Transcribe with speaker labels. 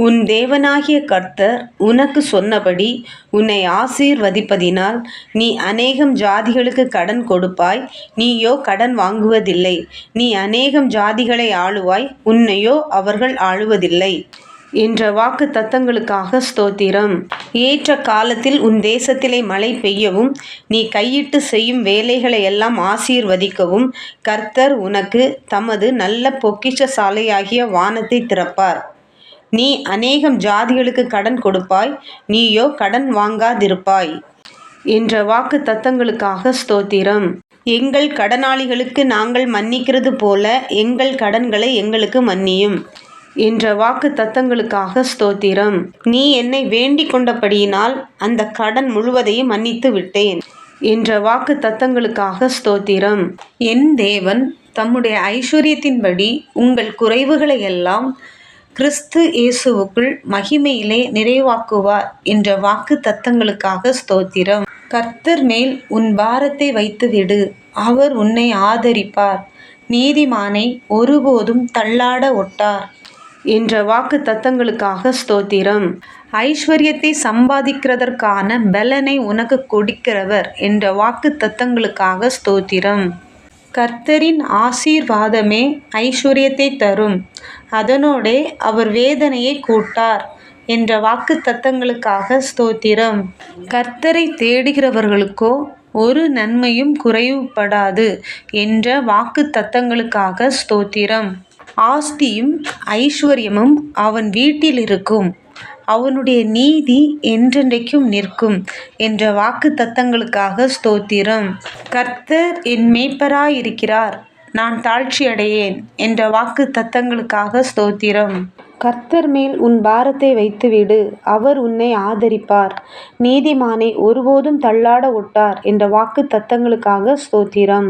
Speaker 1: உன் தேவனாகிய கர்த்தர் உனக்கு சொன்னபடி உன்னை ஆசீர்வதிப்பதினால் நீ அநேகம் ஜாதிகளுக்கு கடன் கொடுப்பாய், நீயோ கடன் வாங்குவதில்லை. நீ அநேகம் ஜாதிகளை ஆளுவாய், உன்னையோ அவர்கள் ஆளுவதில்லை என்ற வாக்கு தத்தங்களுக்காக ஸ்தோத்திரம். ஏற்ற காலத்தில் உன் தேசத்திலே மழை பெய்யவும் நீ கையிட்டு செய்யும் வேலைகளை எல்லாம் ஆசீர்வதிக்கவும் கர்த்தர் உனக்கு தமது நல்ல பொக்கிஷ சாலையாகிய வானத்தை திறப்பார். நீ அநேகம் ஜாதிகளுக்கு கடன் கொடுப்பாய், நீயோ கடன் வாங்காதிருப்பாய் என்ற வாக்கு தத்தங்களுக்காக ஸ்தோத்திரம். எங்கள் கடனாளிகளுக்கு நாங்கள் மன்னிக்கிறது போல எங்கள் கடன்களை எங்களுக்கு மன்னியும் என்ற வாக்கு தத்தங்களுக்காக ஸ்தோத்திரம். நீ என்னை வேண்டிக் கொண்டபடியினால் அந்த கடன் முழுவதையும் மன்னித்து விட்டேன் என்ற வாக்கு தத்தங்களுக்காக ஸ்தோத்திரம். என் தேவன் தம்முடைய ஐஸ்வர்யத்தின்படி உங்கள் குறைவுகளை எல்லாம் கிறிஸ்து இயேசுவுக்குள் மகிமையிலே நிறைவாக்குவார் என்ற வாக்கு தத்தங்களுக்காக ஸ்தோத்திரம். கர்த்தர் மேல் உன் பாரத்தை வைத்துவிடு, அவர் உன்னை ஆதரிப்பார். நீதிமானை ஒருபோதும் தள்ளாட ஒட்டார் என்ற வாக்கு தத்தங்களுக்காக ஸ்தோத்திரம். ஐஸ்வர்யத்தை சம்பாதிக்கிறதற்கான பலனை உனக்கு கொடுக்கிறவர் என்ற வாக்கு தத்தங்களுக்காக ஸ்தோத்திரம். கர்த்தரின் ஆசீர்வாதமே ஐஸ்வர்யத்தை தரும், அதனோடே அவர் வேதனையை கூட்டார் என்ற வாக்கு தத்தங்களுக்காக ஸ்தோத்திரம். கர்த்தரை தேடுகிறவர்களுக்கோ ஒரு நன்மையும் குறைவுபடாது என்ற வாக்கு தத்தங்களுக்காக ஸ்தோத்திரம். ஆஸ்தியும் ஐஸ்வர்யமும் அவன் வீட்டில் இருக்கும், அவனுடைய நீதி என்றென்றைக்கும் நிற்கும் என்ற வாக்கு தத்தங்களுக்காக ஸ்தோத்திரம். கர்த்தர் என் மேய்ப்பராயிருக்கிறார், நான் தாழ்ச்சியடையேன் என்ற வாக்கு தத்தங்களுக்காக ஸ்தோத்திரம். கர்த்தர் மேல் உன் பாரத்தை வைத்துவிடு, அவர் உன்னை ஆதரிப்பார். நீதிமானை ஒருபோதும் தள்ளாட ஒட்டார் என்ற வாக்கு தத்தங்களுக்காக ஸ்தோத்திரம்.